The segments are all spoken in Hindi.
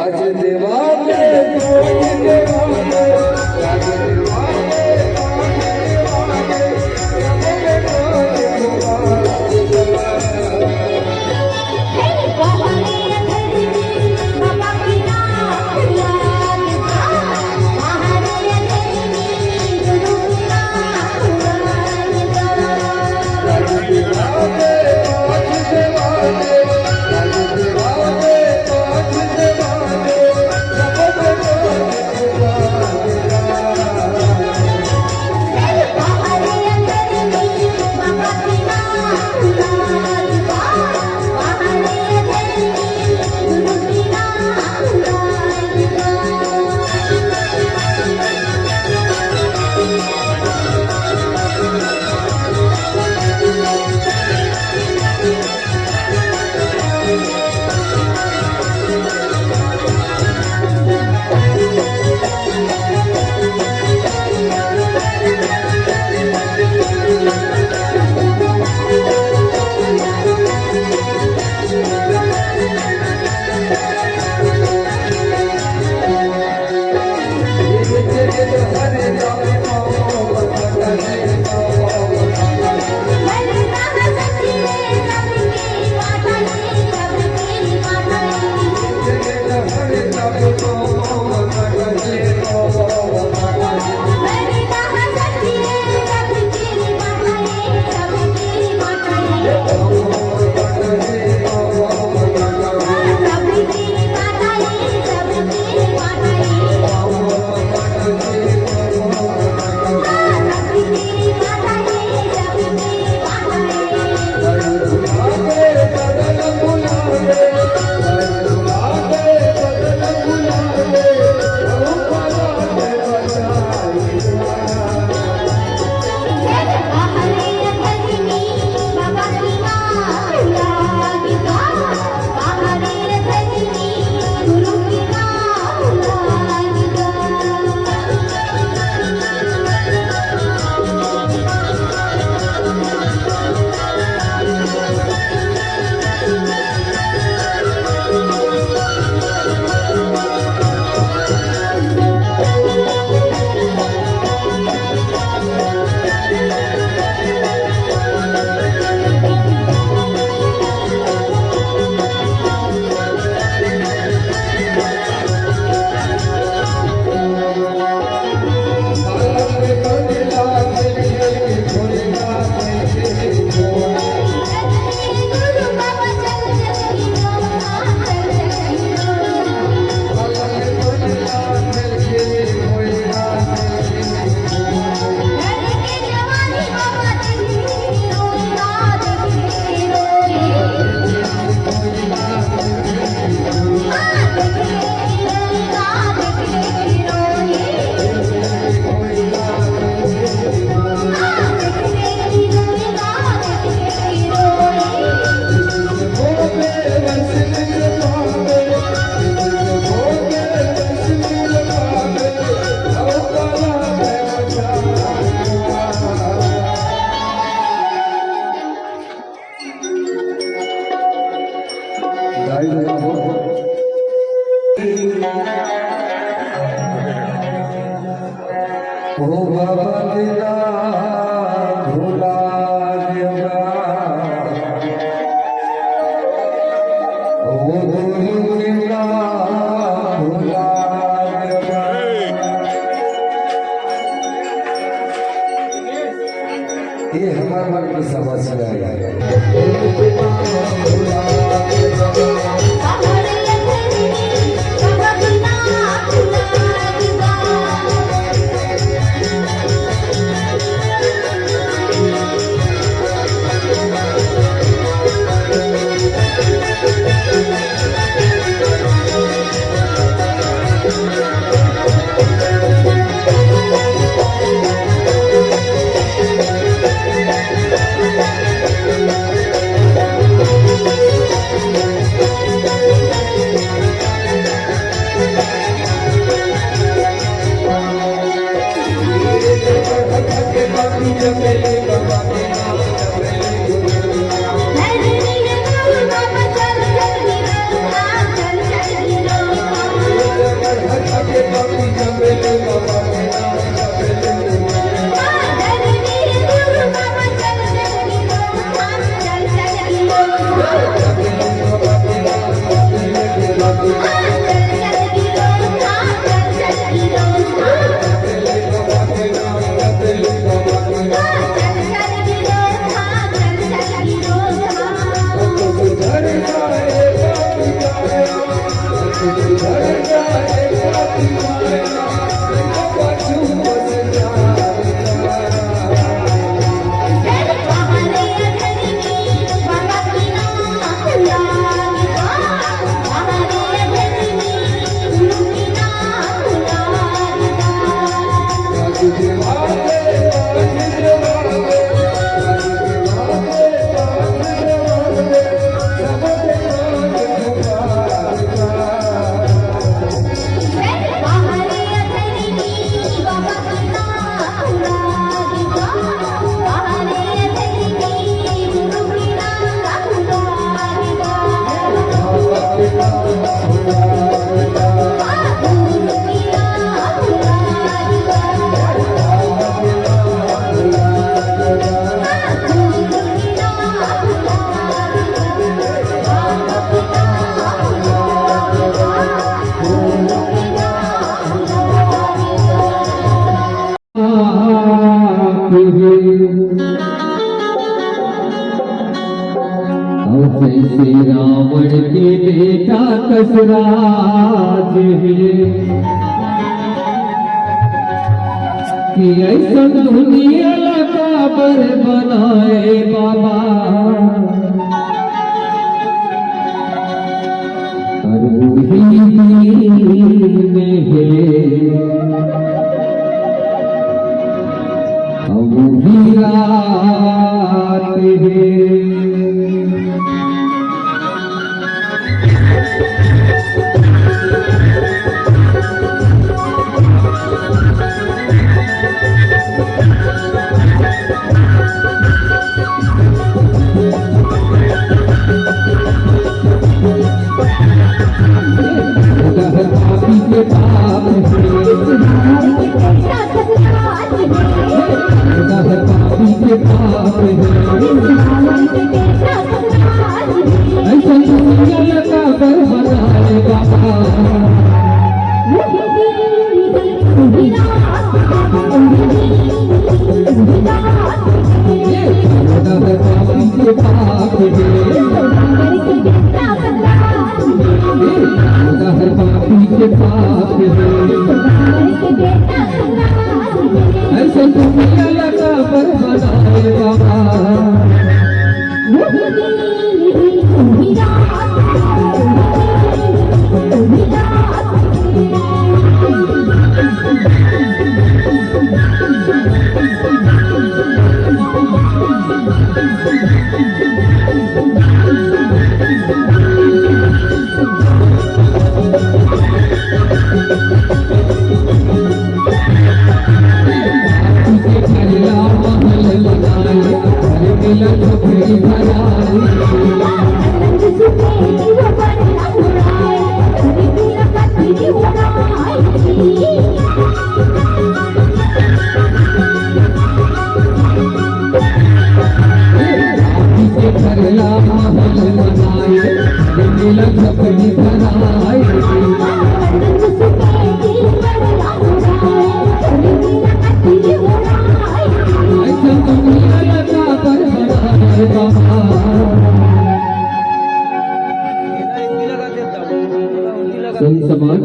राज देवा के भोग देवाने राज देवा के भोग देवाने ये हमारे मन की समस्या है। राज कि ऐसा दुनिया लगा पर बनाए बाबा और वही में है अब भी रात है ऐसे दुनिया लगा पर बनाए बाबा समाज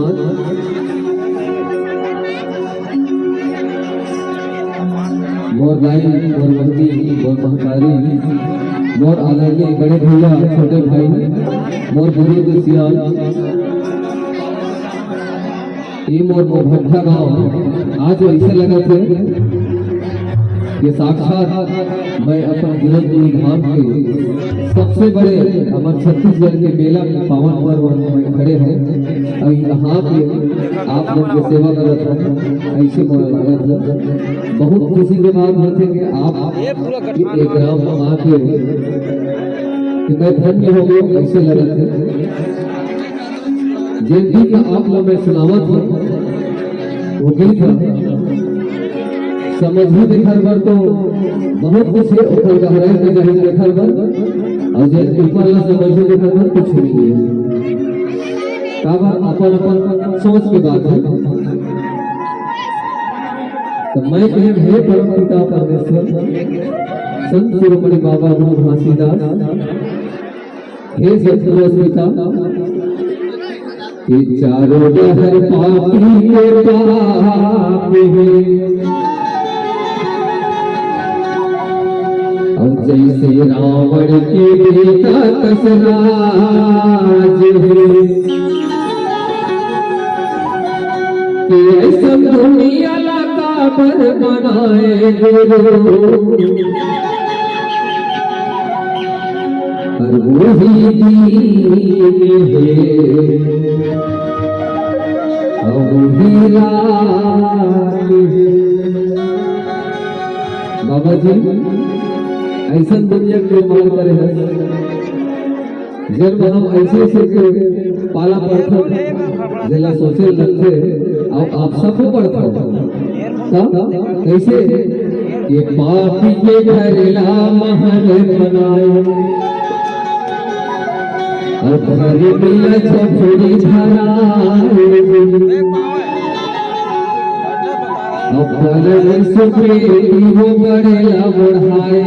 मोर भाई मोर बहनी मोर महतारी मोर आदरणीय बड़े भैया छोटे भाई मोर बुजुर्ग सियाल ये मोर मोहब्बत गाँव आज ऐसे लगा थे कि साक्षात मैं अपने गिरधपुरी धाम के सबसे बड़े हमारे छत्तीसगढ़ के मेला पावन पर्व में खड़े हैं और यहाँ पे आप लोग की सेवा कर रहे ऐसे बहुत खुशी के बात होते कि आप एक ग्राम आके कि मैं धन्य हो गया ऐसे लगे थे जिन दिन आप लोग में सुनावत हो वो गीत समझी देखल बर तो बहुत कुछ है ऊपर गहराई में नहीं देखल बर और जे ऊपर ला समझी देखल बर कुछ नहीं है काबा अपन अपन सोच की बात है तो मैं कहे हे परम पिता परमेश्वर संत शिरोमणि बाबा गुरु घासीदास हे सतगुरु पिता कि चारों डहर पापी के पाप है जैसे रावण के बेटा कसराज है कि ऐसा दुनिया लगा पर बनाए गुरु और वही दीन है और वही रात है बाबा जी ऐसा दुनिया के मान करे है जब हम ऐसे ऐसे पाला पड़ता जिला सोचे लगते अब आप सबको पढ़ता कैसे ये पापी के घरेला महल बनाए और घर मिला छोड़ी अब सुखी वो बड़ेला बढ़ाए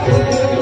Thank you.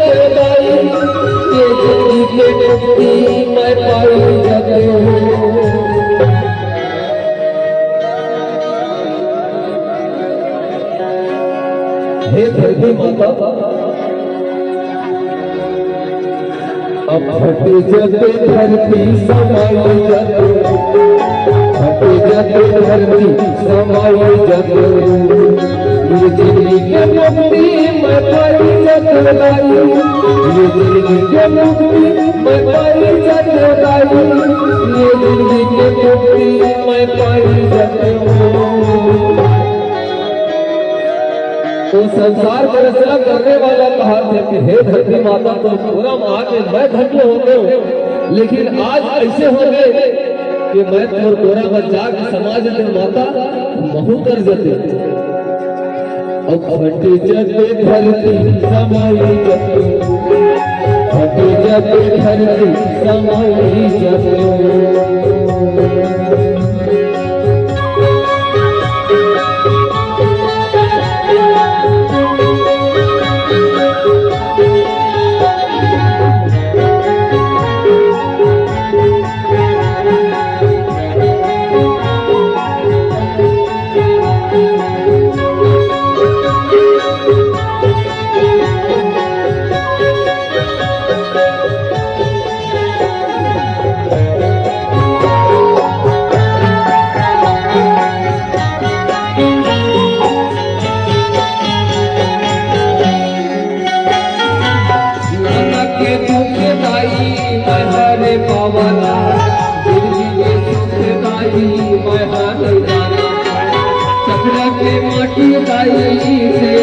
जगदाई ये जिंदगी के मुक्ति मैं पाई जगो। हे धरती माता अब फटे जते धरती समाई जगो, फटे जते धरती समाई जगो। ये जिंदगी के मुक्ति मैं पाई जगदाई ये जिंदगी के मुक्ति मैं पाई जगदाई ये जिंदगी के मुक्ति मैं पाई जगो। तो संसार का रचना करने वाला कहा था कि हे धरती माता तुम पूरा महान मैं धन्य हो गए, लेकिन आज ऐसे हो गए कि मैं तोर तोरा बच्चा के समाज के माता महू कर जते। अब फटे जते धरती समाई जते, फटे जते धरती समाई जते। माटी दाई से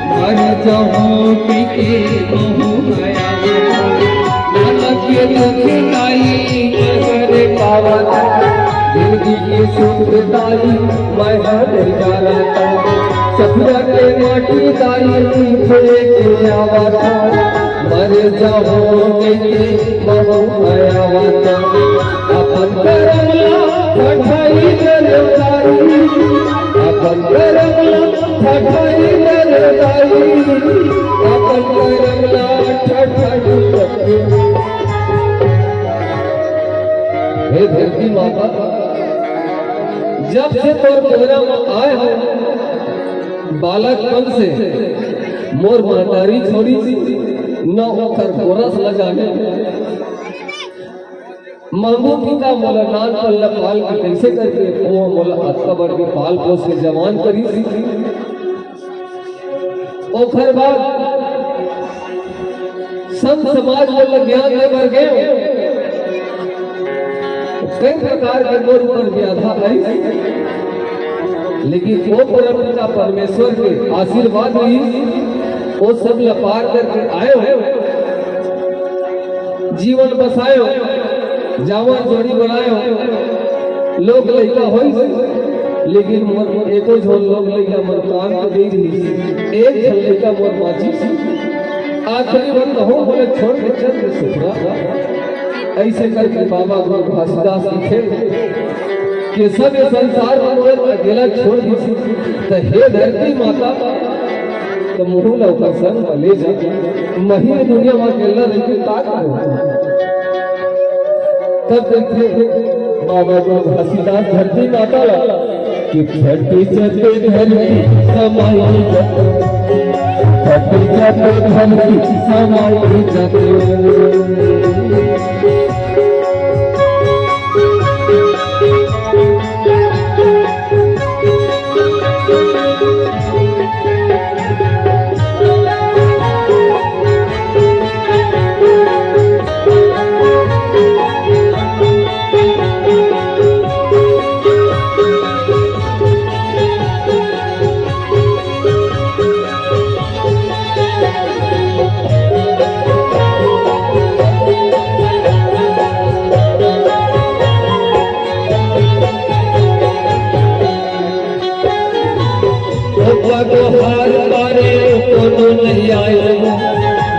मर जाऊं पीके गया के दुख दाई करे पावता जिंदगी की सुख दाई मैं हर जाता। सपना के माटी दाई से आवता मर जाऊं पीके गया अपन करमला फटाई दरदाई अपन करमला फटाई दरदाई अपन करमला फटाई। हे धरती माता जब से तोर कोरा में आए हो बालकपन से मोर महतारी छोड़ी न ओकर गोरस ल जाने मांगो पिता मोला नान पल्ला पाल के कैसे करके वो मोला अत्ता बढ़ के पाल पोस के जवान करी। ओखर बाद संत समाज मोला ज्ञान दे बर गए कई प्रकार के मोर ऊपर व्याधा आई, लेकिन वो परमपिता परमेश्वर के आशीर्वाद हुई वो सब लपार करके आए जीवन बसायो जावा जोड़ी बनायो लोग लइका होई, लेकिन मोर एको झोल लोग लइका मन कान के दे दी एक झोल लइका मोर माची आखिरी बंद हो बोले छोड़ के चल के सुखरा। ऐसे करके बाबा गुरु घासीदास लिखे कि सब संसार में अकेला छोड़ दी तो हे धरती माता तो मुहू लौका संग ले जा मही दुनिया में अकेला रह का करो। तब देखते बाबा गुरु घासीदास धरती माता कि फटी जते धरती समाई जते, फटी जते धरती समाई जते।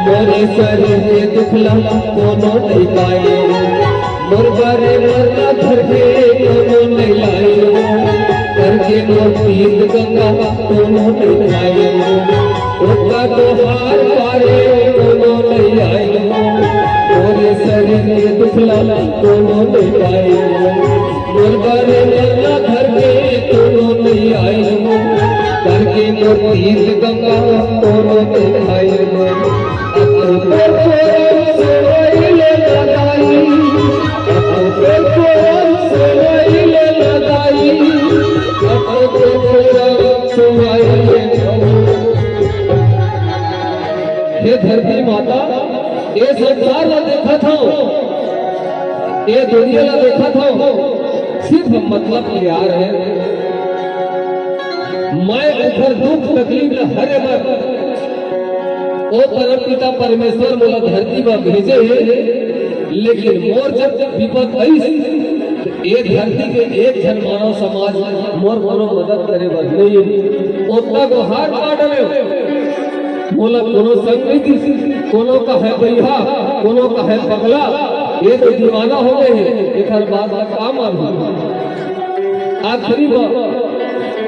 मोरे सर दुखला कोनो नहीं पाए मोर बारे मरना धर के कोनो नहीं लाए करके मोर पीत गंगा कोनो नहीं लाए ओका तो हार शरीर दुखला दोनों नहीं पाए गुरबारे मेरा घर में दोनों नहीं आए करके मोर तीर्थ गंगा दोनों नहीं खाए हे धरती माता ये संसार ला देखा था ये दुनिया ला देखा था सिर्फ मतलब प्यार है मैं उधर दुख तकलीफ ला हरे बार ओ परम पिता परमेश्वर मोला धरती में भेजे लेकिन मोर जब विपद आई ये धरती के एक जन मानव समाज मोर मनो मदद करे बर नहीं ओतना को हार काट ले मोला कोनो संगीत कोनो का है भैया कोनो का है पगला ये तो दीवाना हो गए हैं एक हर बात का काम आखिरी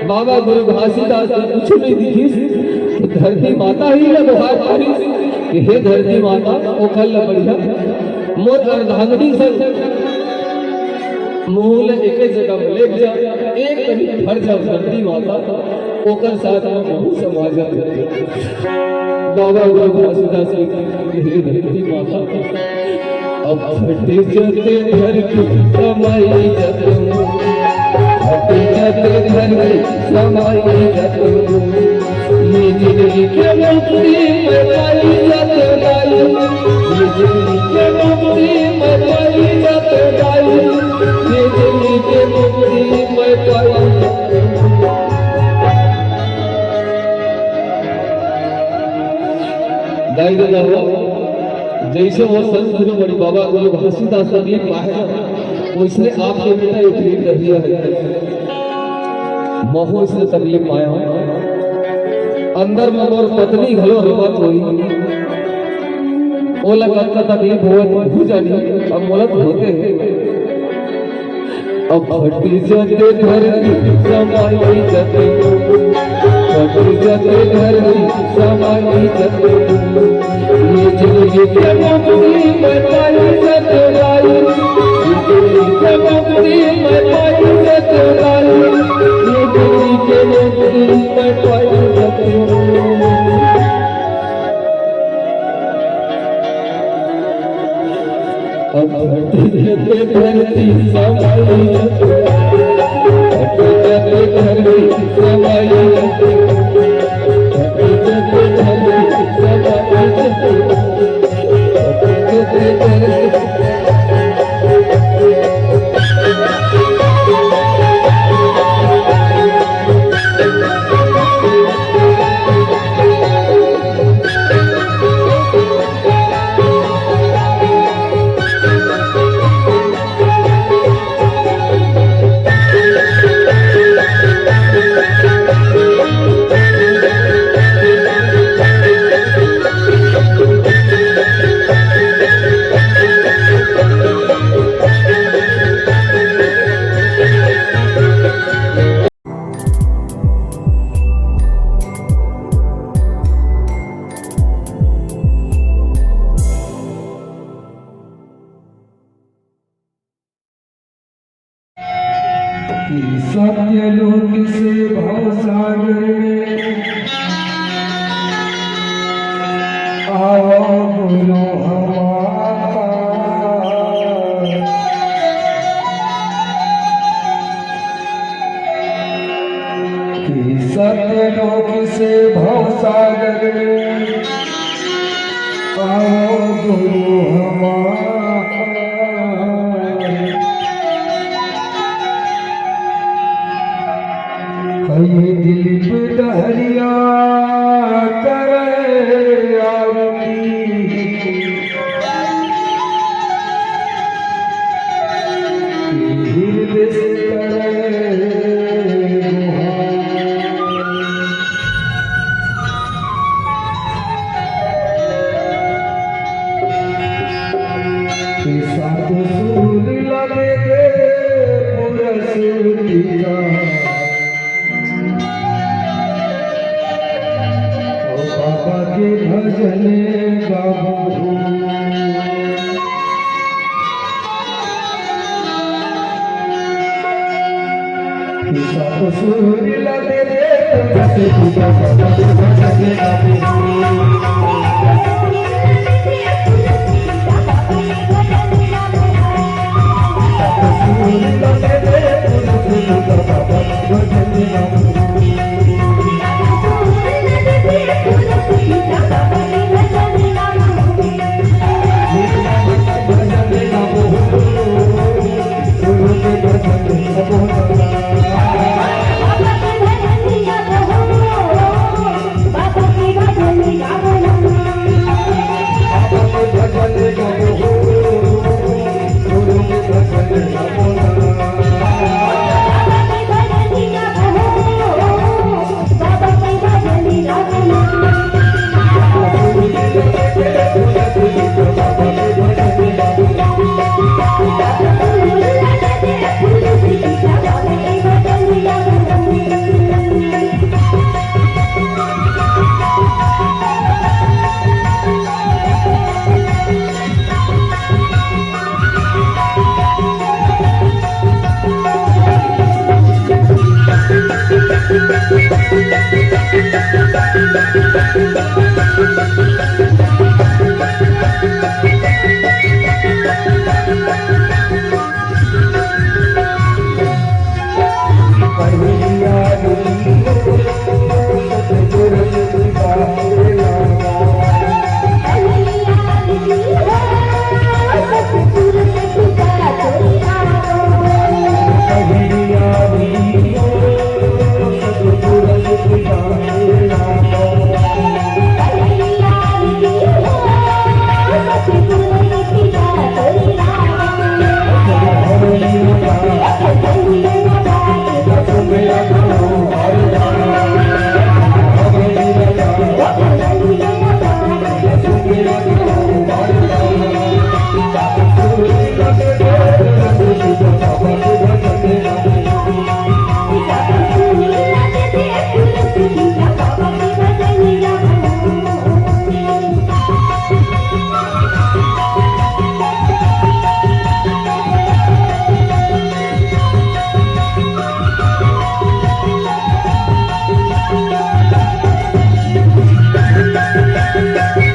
बाबा गुरु घासीदास ने कुछ नहीं दिखी धरती माता ही ना बुहार पारी कि हे धरती माता ओ कल बढ़िया मोर अर्धांगनी संग मूल एक जगह में ले जा एक कभी भर जा धरती माता ओकर साथ में बहुत समाज बाबा गुरु घासीदास के हे धरती माता अब फटे जते घर की कमाई जतो फटे जते घर की कमाई जतो ये जिंदगी के मुक्ति में पाई जाते गाई ये जिंदगी के मुक्ति में पाई जाते गाई ये जिंदगी के मुक्ति में पाई जाते गाई दादा जैसे वो संत गुरु बड़ी बाबा गुरु घासीदास तकलीफ पाए वैसे आपके बेटा एक लीड कर दिया है महू इसने तकलीफ पाया अंदर में और पत्नी घलो रोवत हुई वो लगत का तकलीफ हो जानी अब मोलत होते अब फटी जते धरती समाई जते फटी जते धरती समाई जते ये जिंदगी के मुक्ति में पाई जते गाई ये जिंदगी के मुक्ति में पाई जते गाई ये जिंदगी के मुक्ति में पाई जते अब फटी जते धरती समाई जते फटी जते धरती समाई जते फटी जते धरती समाई जते फटी जते सत्यलोक से भवसागर में आओ बोलो सत्यलोक से भवसागर में आओ बोलो हमारा ये दिलीप डहरिया करे आरती हृदय से करे साथ सूर लगे पुरस दिया बाबा के भजन गाबो Thank you.